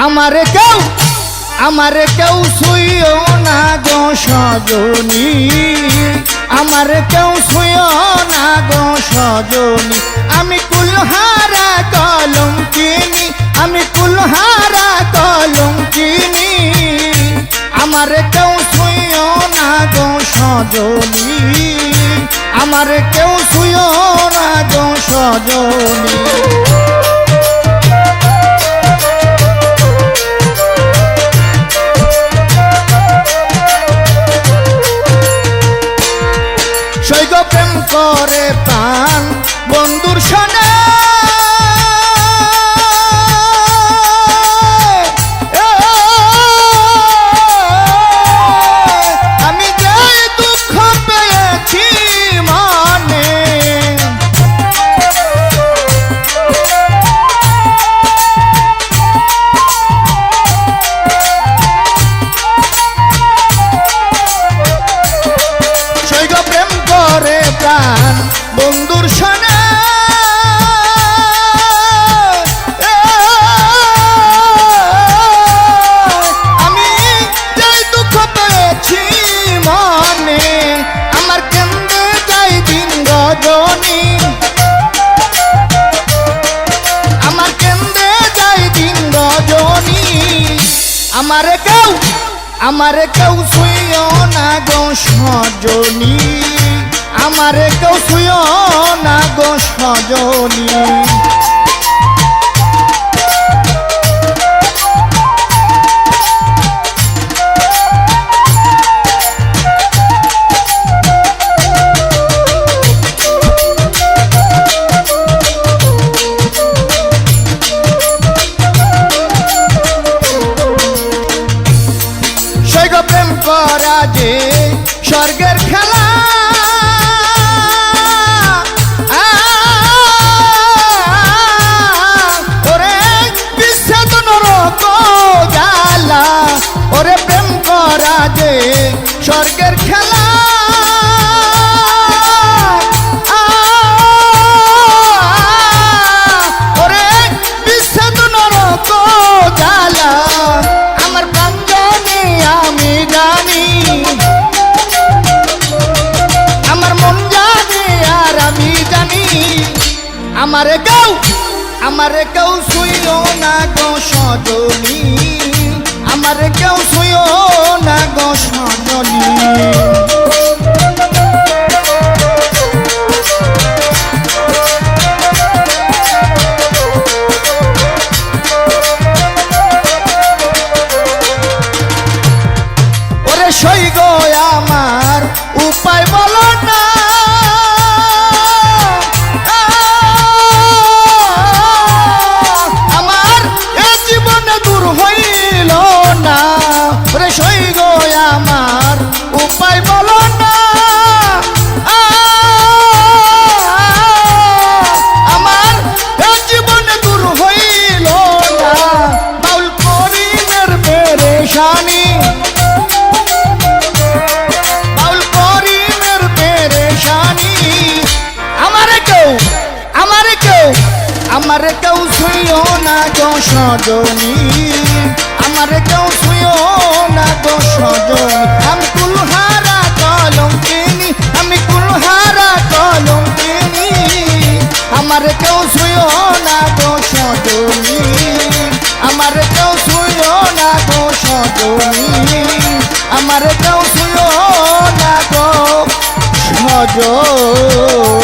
আমারে কেউ ছুঁয়ো না গো সজনী, আমারে কেউ ছুঁয়ো না গো সজনী। আমি কুলহারা কলঙ্কিনী, আমি কুলহারা কলঙ্কিনী। আমারে কেউ ছুঁয়ো না গো সজনী, আমারে কেউ ছুঁয়ো না গো সজনী। সৈগ প্রেম করে প্রাণ বন্ধুর সনে, আমি যে দুঃখ পেয়েছি মনে। সৈগ প্রেম করে প্রাণ বন্ধুর সনে, আমি যে দুঃখ পেয়েছি মনে। আমার কেন্দ্রে যাই দিন রজনী, আমার কেন্দ্রে যাই দিন রজনী। আমারে কেউ ছুঁয়ো না গো সজনী, আমারে কেউ ছুঁয়ো না গো সজনী। সৈগ প্রেম করা যে স্বর্গের খেলা, ওরে বিচ্ছেদ নরক জ্বালা। ওরে প্রেম করা যে স্বর্গের খেলা, ওরে বিচ্ছেদ নরক জ্বালা। আমার প্রাণ জানি আমি জানি, আমার মন জানি আর আমি জানি। আমারে কেউ ছুঁয়ো না গো সজনী, আমারে কেউ ছুঁয়ো না গো সজনী। ওরে সৈগ আমার উপায় বলো না, আমার এ জীবনে দূর হইল না। ওরে সৈগ আমার উপায় বলো না, আমার এ জীবনে দূর হইল না। বাউল করিমের পেরেশানি, বাউল করিমের পেরেশানি। আমারে কেউ ছুঁয়ো না গো সজনী, আমারে কেউ ছুঁয়ো না গো সজনী। আমি কুলহারা কলঙ্কিনী, আমি কুলহারা কলঙ্কিনী। আমারে কেউ ছুঁয়ো না গো সজনী, আমারে কেউ ছুঁয়ো না গো সজনী। আমারে কেউ ছুঁয়ো না গো সজনী।